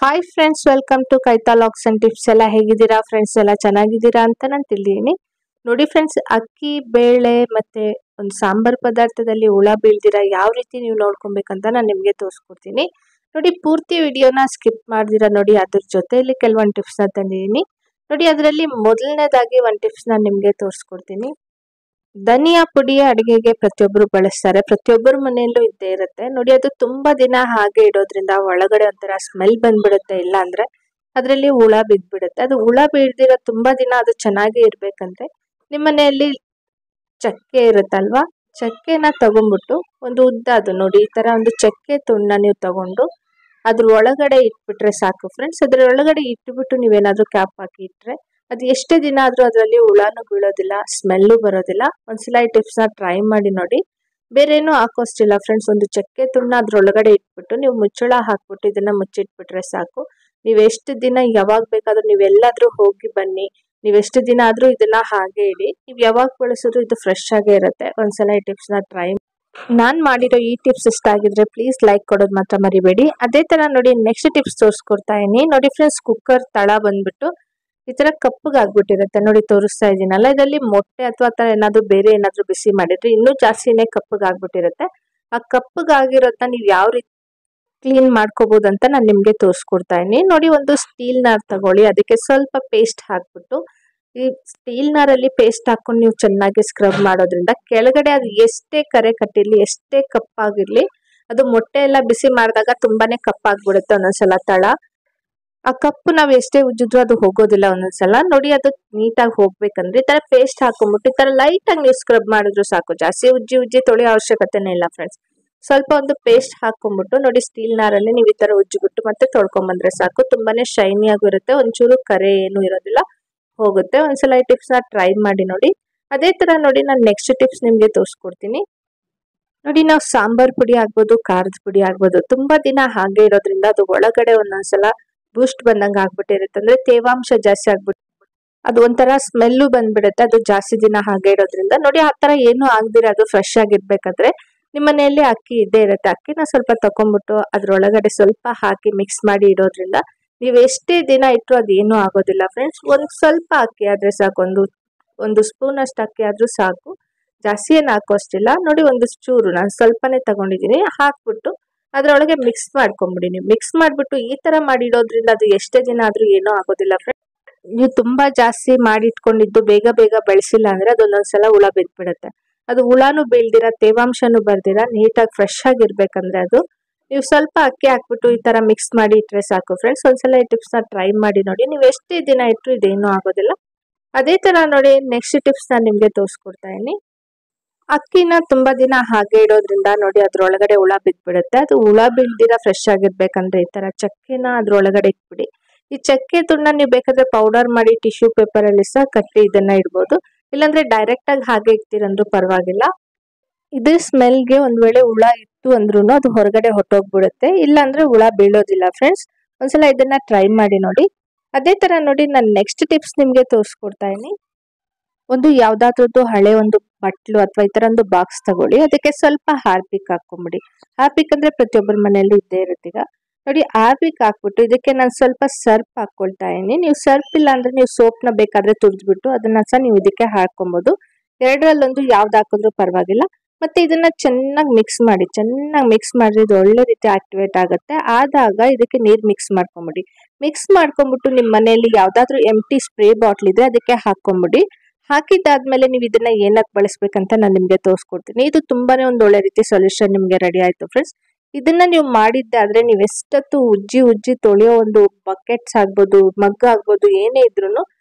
Hi friends, welcome to ಕೈತಾ ಲಾಕ್ಸ್ and tips. ಎಲ್ಲ ಹೇಗಿದ್ದೀರಾ ಫ್ರೆಂಡ್ಸ್? ಎಲ್ಲ ಚೆನ್ನಾಗಿದ್ದೀರಾ ಅಂತ ನಾನು ತಿಳಿದೀನಿ. ನೋಡಿ ಫ್ರೆಂಡ್ಸ್, ಅಕ್ಕಿ ಬೇಳೆ ಮತ್ತೆ ಒಂದು ಸಾಂಬಾರ್ ಪದಾರ್ಥದಲ್ಲಿ ಹುಳ ಬೀಳ್ದಿರಾ ಯಾವ ರೀತಿ ನೀವು ನೋಡ್ಕೊಬೇಕಂತ ನಾನು ನಿಮಗೆ ತೋರಿಸ್ಕೊಡ್ತೀನಿ. ನೋಡಿ, ಪೂರ್ತಿ ವಿಡಿಯೋನ ಸ್ಕಿಪ್ ಮಾಡ್ದಿರಾ ನೋಡಿ. ಅದ್ರ ಜೊತೆಯಲ್ಲಿ ಕೆಲವೊಂದು ಟಿಪ್ಸ್ನ ತಂದಿದ್ದೀನಿ ನೋಡಿ. ಅದರಲ್ಲಿ ಮೊದಲನೇದಾಗಿ ಒಂದು ಟಿಪ್ಸ್ ನಾನು ನಿಮಗೆ ತೋರಿಸ್ಕೊಡ್ತೀನಿ. ಧನಿಯಾ ಪುಡಿ ಅಡುಗೆಗೆ ಪ್ರತಿಯೊಬ್ಬರು ಬಳಸ್ತಾರೆ, ಪ್ರತಿಯೊಬ್ಬರ ಮನೆಯಲ್ಲೂ ಇದ್ದೇ ಇರುತ್ತೆ ನೋಡಿ. ಅದು ತುಂಬಾ ದಿನ ಹಾಗೆ ಇಡೋದ್ರಿಂದ ಒಳಗಡೆ ಒಂಥರ ಸ್ಮೆಲ್ ಬಂದ್ಬಿಡುತ್ತೆ, ಇಲ್ಲ ಅಂದ್ರೆ ಅದರಲ್ಲಿ ಹುಳ ಬಿದ್ದ್ಬಿಡುತ್ತೆ. ಅದು ಹುಳ ಬೀಳ್ದಿರೋ ತುಂಬಾ ದಿನ ಅದು ಚೆನ್ನಾಗಿ ಇರ್ಬೇಕಂದ್ರೆ ನಿಮ್ಮ ಮನೆಯಲ್ಲಿ ಚಕ್ಕೆ ಇರುತ್ತಲ್ವಾ, ಚಕ್ಕೆನ ತಗೊಂಡ್ಬಿಟ್ಟು ಒಂದು ಉದ್ದ, ಅದು ನೋಡಿ ಈ ತರ ಒಂದು ಚಕ್ಕೆ ತುಂಡನ್ನ ನೀವು ತಗೊಂಡು ಅದ್ರ ಒಳಗಡೆ ಇಟ್ಬಿಟ್ರೆ ಸಾಕು ಫ್ರೆಂಡ್ಸ್. ಅದ್ರ ಒಳಗಡೆ ಇಟ್ಬಿಟ್ಟು ನೀವೇನಾದ್ರೂ ಕ್ಯಾಪ್ ಹಾಕಿ ಇಟ್ರೆ ಅದು ಎಷ್ಟೇ ದಿನ ಆದ್ರೂ ಅದರಲ್ಲಿ ಹುಳಾನು ಬೀಳೋದಿಲ್ಲ, ಸ್ಮೆಲ್ಲು ಬರೋದಿಲ್ಲ. ಒಂದ್ಸಲ ಈ ಟಿಪ್ಸ್ ನ ಟ್ರೈ ಮಾಡಿ ನೋಡಿ. ಬೇರೆ ಏನು ಹಾಕೋಷ್ಟಿಲ್ಲ ಫ್ರೆಂಡ್ಸ್. ಒಂದು ಚಕ್ಕೆ ತುಂಡ ಅದ್ರೊಳಗಡೆ ಇಟ್ಬಿಟ್ಟು ನೀವು ಮುಚ್ಚಳ ಹಾಕ್ಬಿಟ್ಟು ಇದನ್ನ ಮುಚ್ಚಿಟ್ಬಿಟ್ರೆ ಸಾಕು. ನೀವ್ ಎಷ್ಟು ದಿನ ಯಾವಾಗ ಬೇಕಾದ್ರೂ ನೀವೆಲ್ಲಾದ್ರೂ ಹೋಗಿ ಬನ್ನಿ, ನೀವ್ ಎಷ್ಟು ದಿನ ಆದ್ರೂ ಇದನ್ನ ಹಾಗೆ ಇಡಿ, ನೀವ್ ಯಾವಾಗ ಬಳಸಿದ್ರು ಇದು ಫ್ರೆಶ್ ಆಗೇ ಇರುತ್ತೆ. ಒಂದ್ಸಲ ಈ ಟಿಪ್ಸ್ ನ ಟ್ರೈ. ನಾನ್ ಮಾಡಿರೋ ಈ ಟಿಪ್ಸ್ ಇಷ್ಟ ಆಗಿದ್ರೆ ಪ್ಲೀಸ್ ಲೈಕ್ ಕೊಡೋದು ಮಾತ್ರ ಮರಿಬೇಡಿ. ಅದೇ ತರ ನೋಡಿ, ನೆಕ್ಸ್ಟ್ ಟಿಪ್ಸ್ ತೋರಿಸ್ಕೊಡ್ತಾ ಇದೀನಿ ನೋಡಿ ಫ್ರೆಂಡ್ಸ್. ಕುಕ್ಕರ್ ತಳ ಬಂದ್ಬಿಟ್ಟು ಈ ತರ ಕಪ್ಪಗೆ ಆಗ್ಬಿಟ್ಟಿರುತ್ತೆ ನೋಡಿ, ತೋರಿಸ್ತಾ ಇದೀನಲ್ಲ. ಇದರಲ್ಲಿ ಮೊಟ್ಟೆ ಅಥವಾ ತರ ಏನಾದ್ರು ಬೇರೆ ಏನಾದ್ರು ಬಿಸಿ ಮಾಡಿದ್ರೆ ಇನ್ನೂ ಜಾಸ್ತಿನೇ ಕಪ್ಪಗೆ ಆಗ್ಬಿಟ್ಟಿರುತ್ತೆ. ಆ ಕಪ್ಪಗೆ ಆಗಿರೋದನ್ನ ನೀವು ಯಾವ ರೀತಿ ಕ್ಲೀನ್ ಮಾಡ್ಕೋಬಹುದು ಅಂತ ನಾನು ನಿಮ್ಗೆ ತೋರಿಸ್ಕೊಡ್ತಾ ಇದೀನಿ ನೋಡಿ. ಒಂದು ಸ್ಟೀಲ್ ನಾರ್ ತಗೊಳ್ಳಿ, ಅದಕ್ಕೆ ಸ್ವಲ್ಪ ಪೇಸ್ಟ್ ಹಾಕ್ಬಿಟ್ಟು ಈ ಸ್ಟೀಲ್ ನಾರಲ್ಲಿ ಪೇಸ್ಟ್ ಹಾಕೊಂಡು ನೀವು ಚೆನ್ನಾಗಿ ಸ್ಕ್ರಬ್ ಮಾಡೋದ್ರಿಂದ ಕೆಳಗಡೆ ಅದು ಎಷ್ಟೇ ಕರೆ ಕಟ್ಟಿರ್ಲಿ, ಎಷ್ಟೇ ಕಪ್ಪಾಗಿರ್ಲಿ, ಅದು ಮೊಟ್ಟೆ ಎಲ್ಲ ಬಿಸಿ ಮಾಡಿದಾಗ ತುಂಬಾನೇ ಕಪ್ಪಾಗ್ಬಿಡುತ್ತೆ ಒಂದೊಂದ್ಸಲ ತಳ. ಆ ಕಪ್ಪು ನಾವ್ ಎಷ್ಟೇ ಉಜ್ಜಿದ್ರು ಅದು ಹೋಗೋದಿಲ್ಲ ಒಂದೊಂದ್ಸಲ ನೋಡಿ. ಅದು ನೀಟಾಗಿ ಹೋಗ್ಬೇಕಂದ್ರೆ ಈ ತರ ಪೇಸ್ಟ್ ಹಾಕೊಂಡ್ಬಿಟ್ಟು ಈ ತರ ಲೈಟ್ ಆಗಿ ನೀವು ಸ್ಕ್ರಬ್ ಮಾಡಿದ್ರು ಸಾಕು. ಜಾಸ್ತಿ ಉಜ್ಜಿ ತೊಳೆಯೋ ಅವಶ್ಯಕತೆನೇ ಇಲ್ಲ ಫ್ರೆಂಡ್ಸ್. ಸ್ವಲ್ಪ ಒಂದು ಪೇಸ್ಟ್ ಹಾಕೊಂಡ್ಬಿಟ್ಟು ನೋಡಿ, ಸ್ಟೀಲ್ ನಾರಲ್ಲಿ ನೀವು ಈ ತರ ಉಜ್ಜಿಬಿಟ್ಟು ಮತ್ತೆ ತೊಳ್ಕೊಂಬಂದ್ರೆ ಸಾಕು. ತುಂಬಾನೇ ಶೈನಿ ಆಗಿರುತ್ತೆ, ಒಂಚೂರು ಕರೆ ಏನು ಇರೋದಿಲ್ಲ, ಹೋಗುತ್ತೆ. ಒಂದ್ಸಲ ಈ ಟಿಪ್ಸ್ ನ ಟ್ರೈ ಮಾಡಿ ನೋಡಿ. ಅದೇ ತರ ನೋಡಿ, ನಾನು ನೆಕ್ಸ್ಟ್ ಟಿಪ್ಸ್ ನಿಮ್ಗೆ ತೋರಿಸ್ಕೊಡ್ತೀನಿ ನೋಡಿ. ನಾವು ಸಾಂಬಾರ್ ಪುಡಿ ಆಗ್ಬೋದು, ಖಾರದ ಪುಡಿ ಆಗ್ಬೋದು, ತುಂಬಾ ದಿನ ಹಾಗೆ ಇರೋದ್ರಿಂದ ಅದು ಒಳಗಡೆ ಒಂದೊಂದ್ಸಲ ಬೂಸ್ಟ್ ಬಂದಂಗ ಆಗ್ಬಿಟ್ಟಿರುತ್ತೆ, ಅಂದ್ರೆ ತೇವಾಂಶ ಜಾಸ್ತಿ ಆಗ್ಬಿಟ್ಟು ಅದು ಒಂಥರ ಸ್ಮೆಲ್ಲು ಬಂದ್ಬಿಡುತ್ತೆ. ಅದು ಜಾಸ್ತಿ ದಿನ ಹಾಗೆ ಇರೋದ್ರಿಂದ ನೋಡಿ, ಆ ತರ ಏನು ಆಗ್ದಿರ ಅದು ಫ್ರೆಶ್ ಆಗಿರ್ಬೇಕಾದ್ರೆ ನಿಮ್ಮ ಮನೆಯಲ್ಲಿ ಅಕ್ಕಿ ಇದ್ದೇ ಇರುತ್ತೆ. ಅಕ್ಕಿನ ಸ್ವಲ್ಪ ತಕೊಂಡ್ಬಿಟ್ಟು ಅದ್ರೊಳಗಡೆ ಸ್ವಲ್ಪ ಹಾಕಿ ಮಿಕ್ಸ್ ಮಾಡಿ ಇಡೋದ್ರಿಂದ ನೀವು ಎಷ್ಟೇ ದಿನ ಇಟ್ಟರು ಅದು ಏನೂ ಆಗೋದಿಲ್ಲ ಫ್ರೆಂಡ್ಸ್. ಒಂದ್ ಸ್ವಲ್ಪ ಅಕ್ಕಿ ಆದ್ರೆ ಸಾಕು, ಒಂದು ಸ್ಪೂನ್ ಅಷ್ಟು ಅಕ್ಕಿ ಆದ್ರೂ ಸಾಕು, ಜಾಸ್ತಿ ಏನು ಹಾಕೋಷ್ಟಿಲ್ಲ ನೋಡಿ. ಒಂದು ಚೂರು, ನಾನು ಸ್ವಲ್ಪನೇ ತಗೊಂಡಿದ್ದೀನಿ, ಹಾಕ್ಬಿಟ್ಟು ಅದ್ರೊಳಗೆ ಮಿಕ್ಸ್ ಮಾಡ್ಕೊಂಬಿಡಿ. ನೀವು ಮಿಕ್ಸ್ ಮಾಡ್ಬಿಟ್ಟು ಈ ತರ ಮಾಡಿಡೋದ್ರಿಂದ ಅದು ಎಷ್ಟೇ ದಿನ ಆದ್ರೂ ಏನೂ ಆಗೋದಿಲ್ಲ ಫ್ರೆಂಡ್ಸ್. ನೀವು ತುಂಬಾ ಜಾಸ್ತಿ ಮಾಡಿಟ್ಕೊಂಡಿದ್ದು ಬೇಗ ಬೇಗ ಬೆಳೆಸಿಲ್ಲ ಅಂದ್ರೆ ಅದೊಂದೊಂದ್ಸಲ ಹುಳ ಬಿದ್ಬಿಡುತ್ತೆ. ಅದು ಹುಳಾನು ಬೀಳ್ದಿರ, ತೇವಾಂಶನು ಬರ್ದಿರ, ನೀಟಾಗಿ ಫ್ರೆಶ್ ಆಗಿರ್ಬೇಕಂದ್ರೆ ಅದು ನೀವು ಸ್ವಲ್ಪ ಅಕ್ಕಿ ಹಾಕ್ಬಿಟ್ಟು ಈ ತರ ಮಿಕ್ಸ್ ಮಾಡಿ ಇಟ್ರೆ ಸಾಕು ಫ್ರೆಂಡ್ಸ್. ಒಂದ್ಸಲ ಈ ಟಿಪ್ಸ್ ನ ಟ್ರೈ ಮಾಡಿ ನೋಡಿ. ನೀವು ಎಷ್ಟೇ ದಿನ ಇಟ್ಟರು ಇದೇನು ಆಗೋದಿಲ್ಲ. ಅದೇ ತರ ನೋಡಿ, ನೆಕ್ಸ್ಟ್ ಟಿಪ್ಸ್ ನಾನು ನಿಮ್ಗೆ ತೋರಿಸ್ಕೊಡ್ತಾ ಇದೀನಿ. ಅಕ್ಕಿನ ತುಂಬಾ ದಿನ ಹಾಗೆ ಇಡೋದ್ರಿಂದ ನೋಡಿ ಅದ್ರೊಳಗಡೆ ಹುಳ ಬಿದ್ಬಿಡುತ್ತೆ. ಅದು ಹುಳ ಬೀಳ್ದಿರ ಫ್ರೆಶ್ ಆಗಿರ್ಬೇಕಂದ್ರೆ ಈ ತರ ಚಕ್ಕೆನ ಅದ್ರೊಳಗಡೆ ಇಟ್ಬಿಡಿ. ಈ ಚಕ್ಕೆ ತುಂಡ ನೀವು ಬೇಕಾದ್ರೆ ಪೌಡರ್ ಮಾಡಿ ಟಿಶ್ಯೂ ಪೇಪರ್ ಅಲ್ಲಿ ಸಹ ಕಟ್ಟಿ ಇದನ್ನ ಇಡ್ಬೋದು, ಇಲ್ಲಾಂದ್ರೆ ಡೈರೆಕ್ಟ್ ಆಗಿ ಹಾಗೆ ಇಡ್ತೀರಂದ್ರೂ ಪರವಾಗಿಲ್ಲ. ಇದ್ರ ಸ್ಮೆಲ್ಗೆ ಒಂದ್ ವೇಳೆ ಹುಳ ಇತ್ತು ಅಂದ್ರೂ ಅದು ಹೊರಗಡೆ ಹೊಟ್ಟೋಗ್ಬಿಡುತ್ತೆ, ಇಲ್ಲಾಂದ್ರೆ ಹುಳ ಬೀಳೋದಿಲ್ಲ ಫ್ರೆಂಡ್ಸ್. ಒಂದ್ಸಲ ಇದನ್ನ ಟ್ರೈ ಮಾಡಿ ನೋಡಿ. ಅದೇ ತರ ನೋಡಿ, ನಾನು ನೆಕ್ಸ್ಟ್ ಟಿಪ್ಸ್ ನಿಮ್ಗೆ ತೋರಿಸ್ಕೊಡ್ತಾ ಇದೀನಿ. ಒಂದು ಯಾವ್ದಾದ್ರದ್ದು ಹಳೆ ಒಂದು ಬಟ್ಲು ಅಥವಾ ಈ ತರ ಒಂದು ಬಾಕ್ಸ್ ತಗೊಳ್ಳಿ, ಅದಕ್ಕೆ ಸ್ವಲ್ಪ ಹಾರ್ಪಿಕ್ ಹಾಕೊಂಬಿಡಿ. ಹಾರ್ಪಿಕ್ ಅಂದ್ರೆ ಪ್ರತಿಯೊಬ್ಬರ ಮನೆಯಲ್ಲೂ ಇದ್ದೇ ಇರುತ್ತೀಗ ನೋಡಿ. ಹಾರ್ಪಿಕ್ ಹಾಕ್ಬಿಟ್ಟು ಇದಕ್ಕೆ ನಾನು ಸ್ವಲ್ಪ ಸರ್ಪ್ ಹಾಕೊಳ್ತಾ ಇದೀನಿ. ನೀವು ಸರ್ಪ್ ಇಲ್ಲ ಅಂದ್ರೆ ನೀವು ಸೋಪ್ನ ಬೇಕಾದ್ರೆ ತುರ್ದ್ಬಿಟ್ಟು ಅದನ್ನ ಸಹ ನೀವು ಇದಕ್ಕೆ ಹಾಕೊಬಹುದು. ಎರಡರಲ್ಲೊಂದು ಯಾವ್ದು ಹಾಕಿದ್ರು ಪರವಾಗಿಲ್ಲ. ಮತ್ತೆ ಇದನ್ನ ಚೆನ್ನಾಗಿ ಮಿಕ್ಸ್ ಮಾಡಿ, ಚೆನ್ನಾಗಿ ಮಿಕ್ಸ್ ಮಾಡಿದ್ರೆ ಇದು ಒಳ್ಳೆ ರೀತಿ ಆಕ್ಟಿವೇಟ್ ಆಗುತ್ತೆ. ಆದಾಗ ಇದಕ್ಕೆ ನೀರ್ ಮಿಕ್ಸ್ ಮಾಡ್ಕೊಂಬಿಡಿ. ಮಿಕ್ಸ್ ಮಾಡ್ಕೊಂಡ್ಬಿಟ್ಟು ನಿಮ್ಮ ಮನೆಯಲ್ಲಿ ಯಾವ್ದಾದ್ರು ಎಂಟಿ ಸ್ಪ್ರೇ ಬಾಟ್ಲ್ ಇದ್ರೆ ಅದಕ್ಕೆ ಹಾಕೊಂಬಿಡಿ. ಹಾಕಿದ್ದಾದ್ಮೇಲೆ ನೀವು ಇದನ್ನ ಏನಕ್ಕೆ ಬಳಸ್ಬೇಕಂತ ನಾನು ನಿಮ್ಗೆ ತೋರಿಸ್ಕೊಡ್ತೀನಿ. ಇದು ತುಂಬಾನೇ ಒಂದು ಒಳ್ಳೆ ರೀತಿ ಸೊಲ್ಯೂಷನ್ ನಿಮ್ಗೆ ರೆಡಿ ಆಯ್ತು ಫ್ರೆಂಡ್ಸ್. ಇದನ್ನ ನೀವು ಮಾಡಿದ್ದಾದ್ರೆ ನೀವು ಎಷ್ಟೊತ್ತು ಉಜ್ಜಿ ತೊಳೆಯೋ ಒಂದು ಬಕೆಟ್ಸ್ ಆಗ್ಬೋದು, ಮಗ್ ಆಗ್ಬೋದು, ಏನೇ ಇದ್ರು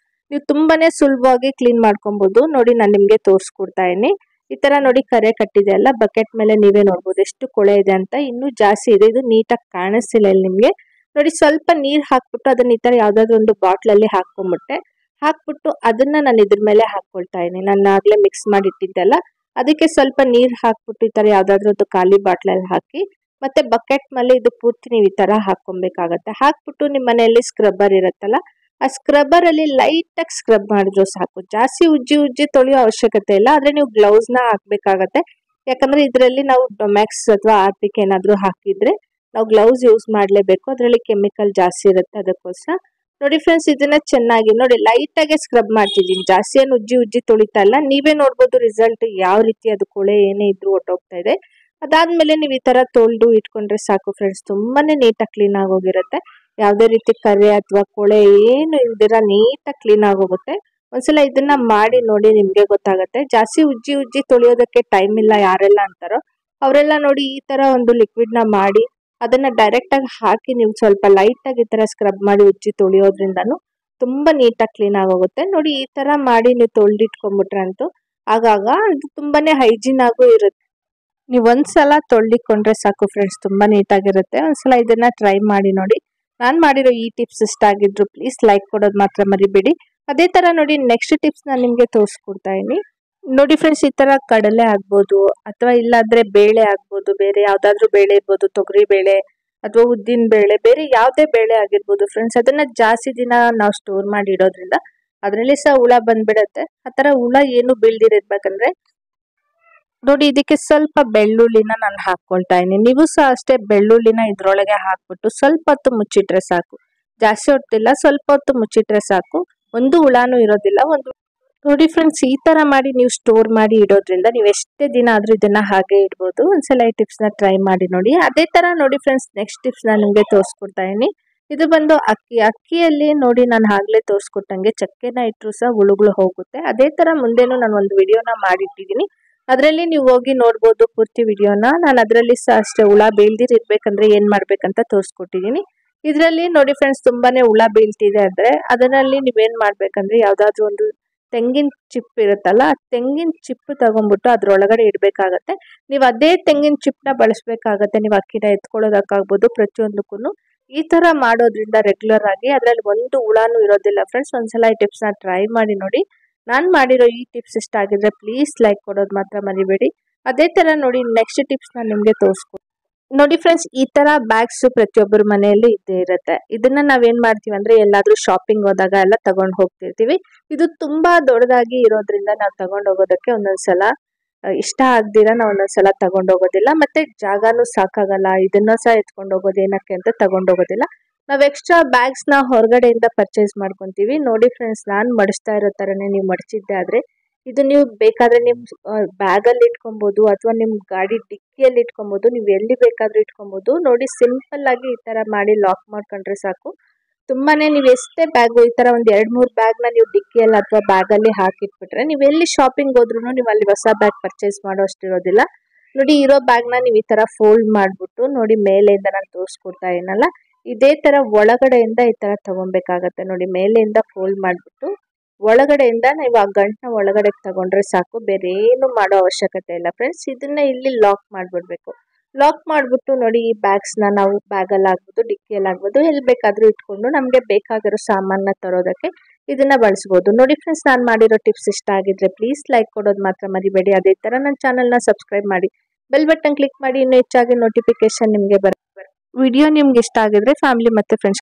ನೀವು ತುಂಬಾನೇ ಸುಲಭವಾಗಿ ಕ್ಲೀನ್ ಮಾಡ್ಕೊಬಹುದು ನೋಡಿ. ನಾನು ನಿಮ್ಗೆ ತೋರಿಸ್ಕೊಡ್ತಾ ಇದೀನಿ. ಈ ತರ ನೋಡಿ, ಕರೆ ಕಟ್ಟಿದೆ ಅಲ್ಲ ಬಕೆಟ್ ಮೇಲೆ, ನೀವೇ ನೋಡ್ಬೋದು ಎಷ್ಟು ಕೊಳೆ ಇದೆ ಅಂತ. ಇನ್ನೂ ಜಾಸ್ತಿ ಇದೆ, ಇದು ನೀಟಾಗಿ ಕಾಣಿಸ್ತಿಲ್ಲ ಇಲ್ಲಿ ನಿಮ್ಗೆ ನೋಡಿ. ಸ್ವಲ್ಪ ನೀರ್ ಹಾಕ್ಬಿಟ್ಟು ಅದನ್ನ ಈ ತರ ಯಾವ್ದಾದ್ರು ಒಂದು ಬಾಟ್ಲ್ ಅಲ್ಲಿ ಹಾಕ್ಬಿಟ್ಟು ಅದನ್ನ ನಾನು ಇದ್ರ ಮೇಲೆ ಹಾಕೊಳ್ತಾ ಇದೀನಿ. ನಾನು ಆಗ್ಲೇ ಮಿಕ್ಸ್ ಮಾಡಿ ಇಟ್ಟಿದ್ದೆಲ್ಲ, ಅದಕ್ಕೆ ಸ್ವಲ್ಪ ನೀರ್ ಹಾಕ್ಬಿಟ್ಟು ಈ ತರ ಯಾವ್ದಾದ್ರು ಒಂದು ಖಾಲಿ ಬಾಟ್ಲಲ್ಲಿ ಹಾಕಿ ಮತ್ತೆ ಬಕೆಟ್ ಮೇಲೆ ಇದು ಪೂರ್ತಿ ನೀವು ಈ ತರ ಹಾಕೊಬೇಕಾಗತ್ತೆ. ಹಾಕ್ಬಿಟ್ಟು ನಿಮ್ಮ ಮನೆಯಲ್ಲಿ ಸ್ಕ್ರಬ್ಬರ್ ಇರುತ್ತಲ್ಲ, ಆ ಸ್ಕ್ರಬ್ಬರ್ ಅಲ್ಲಿ ಲೈಟ್ ಆಗಿ ಸ್ಕ್ರಬ್ ಮಾಡಿದ್ರು ಸಾಕು. ಜಾಸ್ತಿ ಉಜ್ಜಿ ತೊಳೆಯೋ ಅವಶ್ಯಕತೆ ಇಲ್ಲ. ಆದ್ರೆ ನೀವು ಗ್ಲೌಸ್ ನ ಹಾಕ್ಬೇಕಾಗತ್ತೆ, ಯಾಕಂದ್ರೆ ಇದರಲ್ಲಿ ನಾವು ಡೊಮ್ಯಾಕ್ಸ್ ಅಥವಾ ಹಾರ್ಪಿಕ್ ಏನಾದ್ರು ಹಾಕಿದ್ರೆ ನಾವು ಗ್ಲೌಸ್ ಯೂಸ್ ಮಾಡಲೇಬೇಕು, ಅದರಲ್ಲಿ ಕೆಮಿಕಲ್ ಜಾಸ್ತಿ ಇರುತ್ತೆ ಅದಕ್ಕೋಸ್ಕರ. ನೋಡಿ ಫ್ರೆಂಡ್ಸ್, ಇದನ್ನ ಚೆನ್ನಾಗಿ ನೋಡಿ ಲೈಟ್ ಆಗಿ ಸ್ಕ್ರಬ್ ಮಾಡ್ತಿದ್ದೀನಿ, ಜಾಸ್ತಿ ಏನು ಉಜ್ಜಿ ಉಜ್ಜಿ ತೊಳಿತಾ ಇಲ್ಲ. ನೀವೇ ನೋಡ್ಬೋದು ರಿಸಲ್ಟ್ ಯಾವ ರೀತಿ ಅದು ಕೊಳೆ ಏನೇ ಇದ್ರೂ ಹೊಟ್ಟೋಗ್ತಾ ಇದೆ. ಅದಾದ್ಮೇಲೆ ನೀವು ಈ ತರ ತೊಳೆದು ಇಟ್ಕೊಂಡ್ರೆ ಸಾಕು ಫ್ರೆಂಡ್ಸ್, ತುಂಬಾನೇ ನೀಟಾಗಿ ಕ್ಲೀನ್ ಆಗೋಗಿರುತ್ತೆ. ಯಾವುದೇ ರೀತಿ ಕರೆ ಅಥವಾ ಕೊಳೆ ಏನು ಇಲ್ದಿರ ನೀಟಾಗಿ ಕ್ಲೀನ್ ಆಗೋಗುತ್ತೆ. ಒಂದ್ಸಲ ಇದನ್ನ ಮಾಡಿ ನೋಡಿ, ನಿಮ್ಗೆ ಗೊತ್ತಾಗುತ್ತೆ. ಜಾಸ್ತಿ ಉಜ್ಜಿ ಉಜ್ಜಿ ತೊಳೆಯೋದಕ್ಕೆ ಟೈಮ್ ಇಲ್ಲ ಯಾರೆಲ್ಲ ಅಂತಾರೋ ಅವರೆಲ್ಲ ನೋಡಿ ಈ ತರ ಒಂದು ಲಿಕ್ವಿಡ್ ನ ಮಾಡಿ ಅದನ್ನ ಡೈರೆಕ್ಟ್ ಆಗಿ ಹಾಕಿ ನೀವು ಸ್ವಲ್ಪ ಲೈಟ್ ಆಗಿ ಈ ತರ ಸ್ಕ್ರಬ್ ಮಾಡಿ ಉಜ್ಜಿ ತೊಳೆಯೋದ್ರಿಂದನೂ ತುಂಬಾ ನೀಟಾಗಿ ಕ್ಲೀನ್ ಆಗೋಗುತ್ತೆ. ನೋಡಿ ಈ ತರ ಮಾಡಿ ನೀವು ತೊಳೆದಿಟ್ಕೊಂಡ್ಬಿಟ್ರೆ ಅಂತೂ ಆಗಾಗ ಇದು ತುಂಬಾನೇ ಹೈಜೀನ್ ಆಗು ಇರುತ್ತೆ. ನೀವು ಒಂದ್ಸಲ ತೊಳ್ದಿಕೊಂಡ್ರೆ ಸಾಕು ಫ್ರೆಂಡ್ಸ್, ತುಂಬಾ ನೀಟಾಗಿರುತ್ತೆ. ಒಂದ್ಸಲ ಇದನ್ನ ಟ್ರೈ ಮಾಡಿ ನೋಡಿ. ನಾನ್ ಮಾಡಿರೋ ಈ ಟಿಪ್ಸ್ ಇಷ್ಟ ಆಗಿದ್ರು ಪ್ಲೀಸ್ ಲೈಕ್ ಕೊಡೋದು ಮಾತ್ರ ಮರಿಬೇಡಿ. ಅದೇ ತರ ನೋಡಿ ನೆಕ್ಸ್ಟ್ ಟಿಪ್ಸ್ ನಾನು ನಿಮ್ಗೆ ತೋರಿಸ್ಕೊಡ್ತಾ ಇದೀನಿ. ನೋಡಿ ಫ್ರೆಂಡ್ಸ್, ಈ ತರ ಕಡಲೆ ಆಗ್ಬೋದು ಅಥವಾ ಇಲ್ಲಾಂದ್ರೆ ಬೇಳೆ ಆಗ್ಬೋದು, ಬೇರೆ ಯಾವ್ದಾದ್ರು ಬೇಳೆ ಇರ್ಬೋದು, ತೊಗರಿ ಬೇಳೆ ಅಥವಾ ಉದ್ದಿನ ಬೇಳೆ, ಬೇರೆ ಯಾವ್ದೇ ಬೇಳೆ ಆಗಿರ್ಬೋದು ಫ್ರೆಂಡ್ಸ್. ಅದನ್ನ ಜಾಸ್ತಿ ದಿನ ನಾವು ಸ್ಟೋರ್ ಮಾಡಿ ಇಡೋದ್ರಿಂದ ಅದರಲ್ಲಿ ಸಹ ಹುಳ ಬಂದ್ಬಿಡತ್ತೆ. ಆತರ ಹುಳ ಏನು ಬೀಳ್ದಿರ್ಬೇಕಂದ್ರೆ ನೋಡಿ ಇದಕ್ಕೆ ಸ್ವಲ್ಪ ಬೆಳ್ಳುಳ್ಳಿನ ನಾನು ಹಾಕೊಳ್ತಾ ಇದೀನಿ. ನೀವು ಸಹ ಅಷ್ಟೇ ಬೆಳ್ಳುಳ್ಳಿನ ಇದ್ರೊಳಗೆ ಹಾಕ್ಬಿಟ್ಟು ಸ್ವಲ್ಪ ಹೊತ್ತು ಮುಚ್ಚಿಟ್ರೆ ಸಾಕು. ಜಾಸ್ತಿ ಹೊತ್ತಿಲ್ಲ, ಸ್ವಲ್ಪ ಹೊತ್ತು ಮುಚ್ಚಿಟ್ರೆ ಸಾಕು. ಒಂದು ಹುಳಾನು ಇರೋದಿಲ್ಲ. ನೋಡಿ ಫ್ರೆಂಡ್ಸ್, ಈ ತರ ಮಾಡಿ ನೀವು ಸ್ಟೋರ್ ಮಾಡಿ ಇಡೋದ್ರಿಂದ ನೀವು ಎಷ್ಟೇ ದಿನ ಆದ್ರೂ ಇದನ್ನ ಹಾಗೆ ಇಡ್ಬೋದು. ಒಂದ್ಸಲ ಈ ಟಿಪ್ಸ್ ನ ಟ್ರೈ ಮಾಡಿ ನೋಡಿ. ಅದೇ ತರ ನೋಡಿ ಫ್ರೆಂಡ್ಸ್, ನೆಕ್ಸ್ಟ್ ಟಿಪ್ಸ್ ನಾನು ನಿಮ್ಗೆ ತೋರಿಸ್ಕೊಡ್ತಾ ಇದೀನಿ. ಇದು ಬಂದು ಅಕ್ಕಿಯಲ್ಲಿ ನೋಡಿ ನಾನು ಆಗ್ಲೇ ತೋರಿಸ್ಕೊಟ್ಟಂಗೆ ಚಕ್ಕೆನ ಇಟ್ಟರು ಸಹ ಹುಳುಗಳು ಹೋಗುತ್ತೆ. ಅದೇ ತರ ಮುಂದೆನೂ ನಾನು ಒಂದು ವಿಡಿಯೋನ ಮಾಡಿಟ್ಟಿದ್ದೀನಿ, ಅದರಲ್ಲಿ ನೀವು ಹೋಗಿ ನೋಡ್ಬೋದು ಪೂರ್ತಿ ವಿಡಿಯೋನ. ನಾನು ಅದರಲ್ಲಿ ಸಹ ಅಷ್ಟೇ ಹುಳ ಬೀಳ್ದಿರ್ಬೇಕಂದ್ರೆ ಏನ್ ಮಾಡ್ಬೇಕಂತ ತೋರಿಸ್ಕೊಟ್ಟಿದ್ದೀನಿ. ಇದರಲ್ಲಿ ನೋಡಿ ಫ್ರೆಂಡ್ಸ್, ತುಂಬಾನೇ ಹುಳ ಬೀಳ್ತಿದೆ ಅಂದ್ರೆ ಅದರಲ್ಲಿ ನೀವೇನ್ ಮಾಡ್ಬೇಕಂದ್ರೆ ಯಾವ್ದಾದ್ರು ಒಂದು ತೆಂಗಿನ ಚಿಪ್ ಇರುತ್ತಲ್ಲ, ಆ ತೆಂಗಿನ ಚಿಪ್ ತಗೊಂಡ್ಬಿಟ್ಟು ಅದ್ರೊಳಗಡೆ ಇಡ್ಬೇಕಾಗತ್ತೆ. ನೀವು ಅದೇ ತೆಂಗಿನ ಚಿಪ್ನ ಬಳಸಬೇಕಾಗತ್ತೆ. ನೀವು ಅಕ್ಕಿನ ಎತ್ಕೊಳ್ಳೋದಕ್ಕಾಗ್ಬೋದು, ಪ್ರತಿಯೊಂದಕ್ಕೂ ಈ ತರ ಮಾಡೋದ್ರಿಂದ ರೆಗ್ಯುಲರ್ ಆಗಿ ಅದ್ರಲ್ಲಿ ಒಂದು ಹುಳಾನು ಇರೋದಿಲ್ಲ ಫ್ರೆಂಡ್ಸ್. ಒಂದ್ಸಲ ಈ ಟಿಪ್ಸ್ ನ ಟ್ರೈ ಮಾಡಿ ನೋಡಿ. ನಾನ್ ಮಾಡಿರೋ ಈ ಟಿಪ್ಸ್ ಇಷ್ಟ ಆಗಿದ್ರೆ ಪ್ಲೀಸ್ ಲೈಕ್ ಕೊಡೋದು ಮಾತ್ರ ಮರಿಬೇಡಿ. ಅದೇ ತರ ನೋಡಿ ನೆಕ್ಸ್ಟ್ ಟಿಪ್ಸ್ ನಾನು ನಿಮ್ಗೆ ತೋರಿಸ್ಕೊಡ್ತೀನಿ. ನೋಡಿ ಫ್ರೆಂಡ್ಸ್, ಈ ತರ ಬ್ಯಾಗ್ಸ್ ಪ್ರತಿಯೊಬ್ಬರ ಮನೆಯಲ್ಲಿ ಇದ್ದೇ ಇರುತ್ತೆ. ಇದನ್ನ ನಾವೇನ್ ಮಾಡ್ತೀವಿ ಅಂದ್ರೆ ಎಲ್ಲಾದ್ರೂ ಶಾಪಿಂಗ್ ಹೋದಾಗ ಎಲ್ಲ ತಗೊಂಡ್ ಹೋಗ್ತಿರ್ತೀವಿ. ಇದು ತುಂಬಾ ದೊಡ್ಡದಾಗಿ ಇರೋದ್ರಿಂದ ನಾವು ತಗೊಂಡ್ ಹೋಗೋದಕ್ಕೆ ಒಂದೊಂದ್ಸಲ ಇಷ್ಟ ಆಗ್ದಿರ ನಾವು ಒಂದೊಂದ್ಸಲ ತಗೊಂಡ್ ಹೋಗೋದಿಲ್ಲ. ಮತ್ತೆ ಜಾಗನೂ ಸಾಕಾಗಲ್ಲ. ಇದನ್ನ ಸಹ ಎತ್ಕೊಂಡು ಹೋಗೋದು ಏನಕ್ಕೆ ಅಂತ ತಗೊಂಡ್ ಹೋಗೋದಿಲ್ಲ. ನಾವ್ ಎಕ್ಸ್ಟ್ರಾ ಬ್ಯಾಗ್ಸ್ ನ ಹೊರಗಡೆಯಿಂದ ಪರ್ಚೇಸ್ ಮಾಡ್ಕೊಂತೀವಿ. ನೋಡಿ ಫ್ರೆಂಡ್ಸ್, ನಾನ್ ಮಡಿಸ್ತಾ ಇರೋ ತರನೇ ನೀವು ಮಡಿಸಿದ್ದೆ ಆದ್ರೆ ಇದು ನೀವು ಬೇಕಾದ್ರೆ ನಿಮ್ ಬ್ಯಾಗ್ ಅಲ್ಲಿ ಇಟ್ಕೊಬಹುದು ಅಥವಾ ನಿಮ್ ಗಾಡಿ ಡಿಕ್ಕಿಯಲ್ಲಿ ಇಟ್ಕೊಬಹುದು. ನೀವು ಎಲ್ಲಿ ಬೇಕಾದ್ರೂ ಇಟ್ಕೊಬಹುದು. ನೋಡಿ ಸಿಂಪಲ್ ಆಗಿ ಈ ತರ ಮಾಡಿ ಲಾಕ್ ಮಾಡ್ಕೊಂಡ್ರೆ ಸಾಕು. ತುಂಬಾನೇ ನೀವು ಎಷ್ಟೇ ಬ್ಯಾಗ್ ಈ ತರ ಒಂದ್ 2-3 ಬ್ಯಾಗ್ ನ ನೀವು ಡಿಕ್ಕಿಯಲ್ಲಿ ಅಥವಾ ಬ್ಯಾಗ್ ಅಲ್ಲಿ ಹಾಕಿಟ್ಬಿಟ್ರೆ ನೀವು ಎಲ್ಲಿ ಶಾಪಿಂಗ್ ಹೋದ್ರು ನೀವು ಅಲ್ಲಿ ಹೊಸ ಬ್ಯಾಗ್ ಪರ್ಚೇಸ್ ಮಾಡೋ ಅಷ್ಟಿರೋದಿಲ್ಲ. ನೋಡಿ ಇರೋ ಬ್ಯಾಗ್ ನ ನೀವು ಈ ತರ ಫೋಲ್ಡ್ ಮಾಡ್ಬಿಟ್ಟು ನೋಡಿ ಮೇಲೆಯಿಂದ ನಾನು ತೋರಿಸ್ಕೊಡ್ತಾ ಏನಲ್ಲ ಇದೇ ತರ ಒಳಗಡೆಯಿಂದ ಈ ತರ ತಗೊಬೇಕಾಗತ್ತೆ. ನೋಡಿ ಮೇಲೆಯಿಂದ ಫೋಲ್ಡ್ ಮಾಡ್ಬಿಟ್ಟು ಒಳಗಡೆಯಿಂದ ನೀವು ಆ ಗಂಟನ ಒಳಗಡೆ ತಗೊಂಡ್ರೆ ಸಾಕು. ಬೇರೆ ಏನು ಮಾಡೋ ಅವಶ್ಯಕತೆ ಇಲ್ಲ ಫ್ರೆಂಡ್ಸ್. ಇದನ್ನ ಇಲ್ಲಿ ಲಾಕ್ ಮಾಡ್ಬಿಡ್ಬೇಕು. ಲಾಕ್ ಮಾಡ್ಬಿಟ್ಟು ನೋಡಿ ಈ ಬ್ಯಾಗ್ಸ್ ನ ನಾವು ಬ್ಯಾಗ್ ಅಲ್ಲಿ ಆಗ್ಬೋದು, ಡಿಕ್ಕಿಯಲ್ಲಿ ಆಗ್ಬೋದು, ಎಲ್ಲಿ ಬೇಕಾದ್ರೂ ಇಟ್ಕೊಂಡು ನಮ್ಗೆ ಬೇಕಾಗಿರೋ ಸಾಮಾನ ತರೋದಕ್ಕೆ ಇದನ್ನ ಬಳಸಬಹುದು. ನೋಡಿ ಫ್ರೆಂಡ್ಸ್, ನಾನು ಮಾಡಿರೋ ಟಿಪ್ಸ್ ಇಷ್ಟ ಆಗಿದ್ರೆ ಪ್ಲೀಸ್ ಲೈಕ್ ಕೊಡೋದು ಮಾತ್ರ ಮರಿಬೇಡಿ. ಅದೇ ತರ ನನ್ನ ಚಾನಲ್ ನ ಸಬ್ಸ್ಕ್ರೈಬ್ ಮಾಡಿ, ಬೆಲ್ ಬಟನ್ ಕ್ಲಿಕ್ ಮಾಡಿ, ಇನ್ನೂ ಹೆಚ್ಚಾಗಿ ನೋಟಿಫಿಕೇಶನ್ ನಿಮ್ಗೆ ಬರುತ್ತೆ. ವಿಡಿಯೋ ನಿಮ್ಗೆ ಇಷ್ಟ ಆಗಿದ್ರೆ ಫ್ಯಾಮಿಲಿ ಮತ್ತೆ ಫ್ರೆಂಡ್ಸ್